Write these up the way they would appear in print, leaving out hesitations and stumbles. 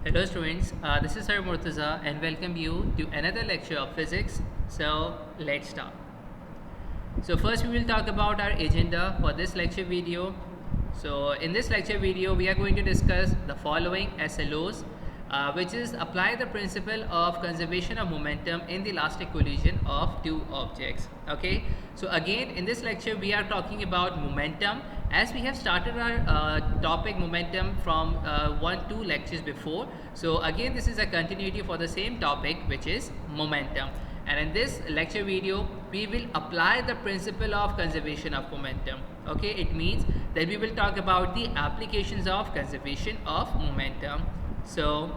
Hello students, this is Sir Murtaza and welcome you to another lecture of physics. So let's start. So first we will talk about our agenda for this lecture video. So in this lecture video we are going to discuss the following SLOs, which is apply the principle of conservation of momentum in the elastic collision of two objects. Okay, so again in this lecture we are talking about momentum, as we have started our topic momentum from 1-2 lectures before. So again this is a continuity for the same topic, which is momentum, and in this lecture video we will apply the principle of conservation of momentum. Okay, it means that we will talk about the applications of conservation of momentum. So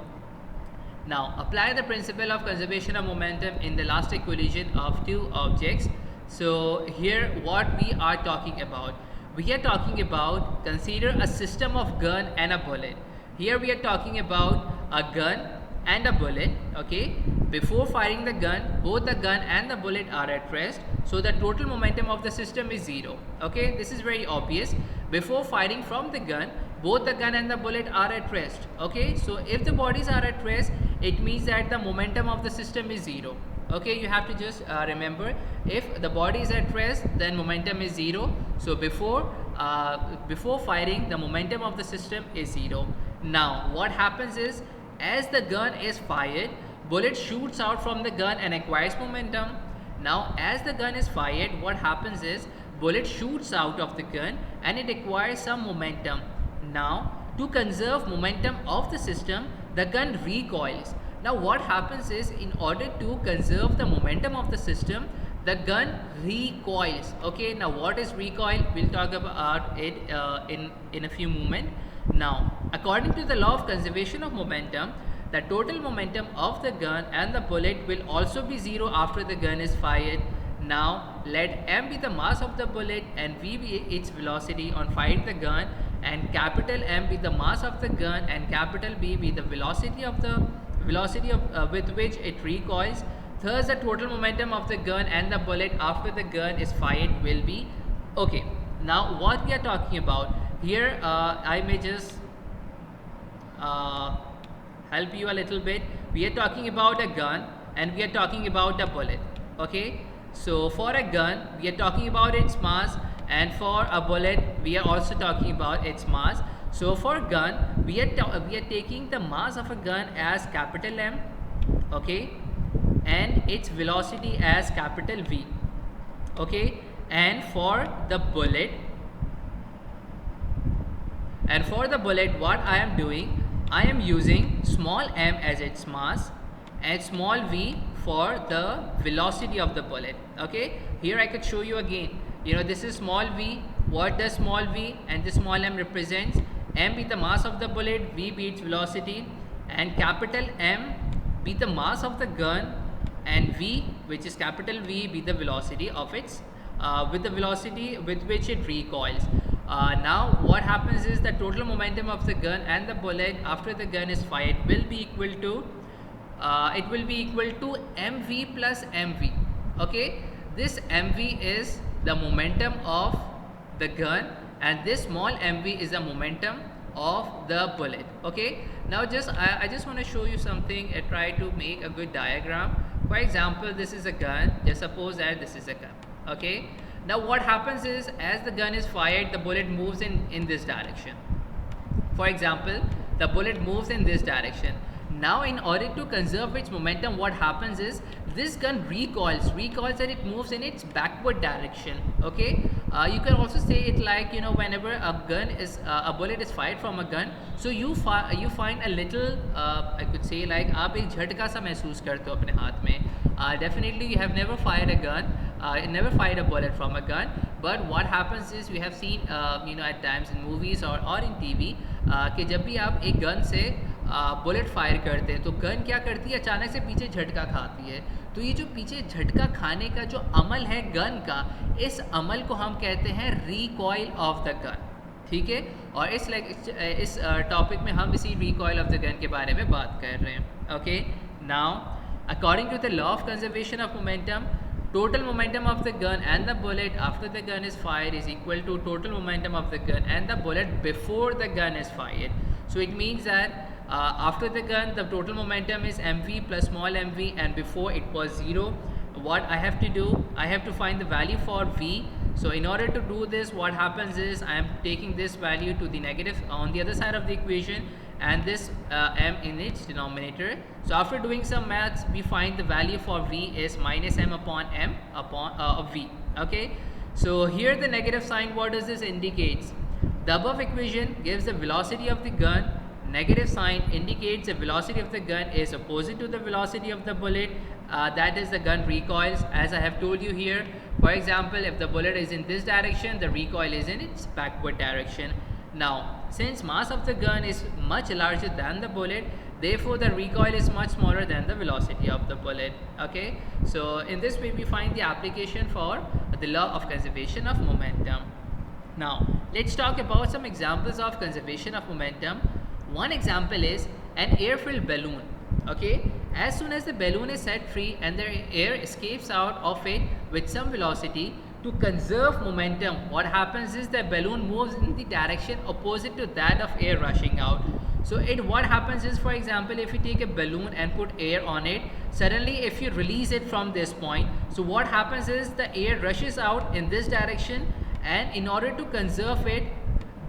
now apply the principle of conservation of momentum in the elastic collision of two objects. So here what we are talking about, we are talking about, consider a system of gun and a bullet. Here we are talking about a gun and a bullet. Okay, before firing the gun, both the gun and the bullet are at rest, so the total momentum of the system is zero. Okay, this is very obvious. Before firing from the gun, both the gun and the bullet are at rest. Okay, so if the bodies are at rest, it means that the momentum of the system is zero. Okay, you have to just remember, if the body is at rest, then momentum is zero. So before firing, the momentum of the system is zero. Now what happens is, as the gun is fired, bullet shoots out from the gun and acquires momentum. Now as the gun is fired, what happens is, bullet shoots out of the gun and it acquires some momentum. Now to conserve momentum of the system, the gun recoils. Now what happens is, in order to conserve the momentum of the system, the gun recoils. Okay, now what is recoil? We'll talk about it in a few moments. Now according to the law of conservation of momentum, the total momentum of the gun and the bullet will also be zero after the gun is fired. Now let m be the mass of the bullet and v be its velocity on firing the gun, and capital M be the mass of the gun and capital B be the velocity of with which it recoils. Thus the total momentum of the gun and the bullet after the gun is fired will be. Okay, now what we are talking about here, I may just help you a little bit. We are talking about a gun and we are talking about a bullet. Okay, so for a gun we are talking about its mass, and for a bullet we are also talking about its mass. So for gun we are taking the mass of a gun as capital M, okay, and its velocity as capital V. Okay, and for the bullet what I am doing, I am using small m as its mass and small v for the velocity of the bullet. Okay, here I could show you again. This is small v. What does small v and this small m represents? M be the mass of the bullet, v be its velocity, and capital M be the mass of the gun, and v, which is capital V, be the velocity of its with the velocity with which it recoils. Now what happens is, the total momentum of the gun and the bullet after the gun is fired will be equal to mv plus mv. Okay, this mv is the momentum of the gun and this small mv is the momentum of the bullet. Okay, now I just want to show you something. I try to make a good diagram. For example, this is a gun. Just suppose that this is a gun. Okay, now what happens is, as the gun is fired, the bullet moves in this direction. For example, the bullet moves in this direction. Now in order to conserve its momentum, what happens is, this gun recoils and it moves in its backward direction. Okay, you can also say it like, whenever a bullet is fired from a gun, so you find a little, I could say like, आप एक झटका सा महसूस करते हो अपने हाथ में. Definitely you have never fired a gun, never fired a bullet from a gun, but what happens is, we have seen at times in movies or in TV कि जब भी आप एक गन से बुलेट फायर करते हैं, तो gun क्या करती है, अचानक से पीछे झटका खाती है. तो ये जो पीछे झटका खाने का जो अमल है गन का, इस अमल को हम कहते हैं रिकॉइल ऑफ द गन. ठीक है, और इस टॉपिक में हम इसी रिकॉइल ऑफ द गन के बारे में बात कर रहे हैं. Okay, now according to the law of conservation of momentum, total momentum of the gun and the bullet after the gun is fired is equal to total momentum of the gun and the bullet before the gun is fired. So it means that After the gun, the total momentum is mv plus small mv, and before it was 0. What I have to do, I have to find the value for v. So in order to do this, what happens is I am taking this value to the negative on the other side of the equation, and this m in its denominator. So after doing some maths, we find the value for v is minus m upon v. Okay, so here the negative sign, what does this indicates? The above equation gives the velocity of the gun. Negative sign indicates the velocity of the gun is opposite to the velocity of the bullet. That is, the gun recoils, as I have told you here. For example, if the bullet is in this direction, the recoil is in its backward direction. Now, since mass of the gun is much larger than the bullet, therefore the recoil is much smaller than the velocity of the bullet. Okay, so in this way we find the application for the law of conservation of momentum. Now, let's talk about some examples of conservation of momentum. One example is an air-filled balloon. Okay, as soon as the balloon is set free and the air escapes out of it with some velocity, to conserve momentum, what happens is the balloon moves in the direction opposite to that of air rushing out. So what happens is, for example, if you take a balloon and put air on it, suddenly if you release it from this point, so what happens is the air rushes out in this direction, and in order to conserve it,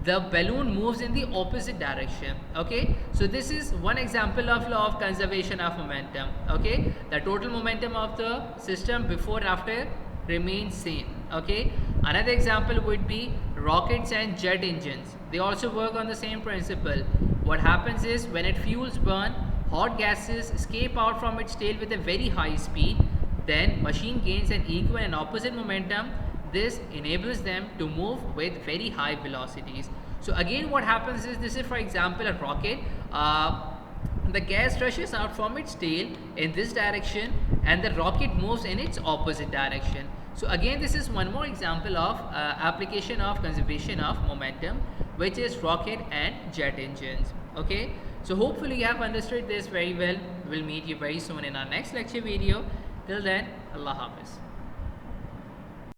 the balloon moves in the opposite direction. Okay, so this is one example of law of conservation of momentum. Okay, the total momentum of the system before and after remains same. Okay, another example would be rockets and jet engines. They also work on the same principle. What happens is, when its fuels burn, hot gases escape out from its tail with a very high speed. Then machine gains an equal and opposite momentum. This enables them to move with very high velocities. So again, what happens is, this is for example a rocket. The gas rushes out from its tail in this direction, and the rocket moves in its opposite direction. So again, this is one more example of application of conservation of momentum, which is rocket and jet engines. Okay, so hopefully you have understood this very well. We'll meet you very soon in our next lecture video. Till then, Allah Hafiz.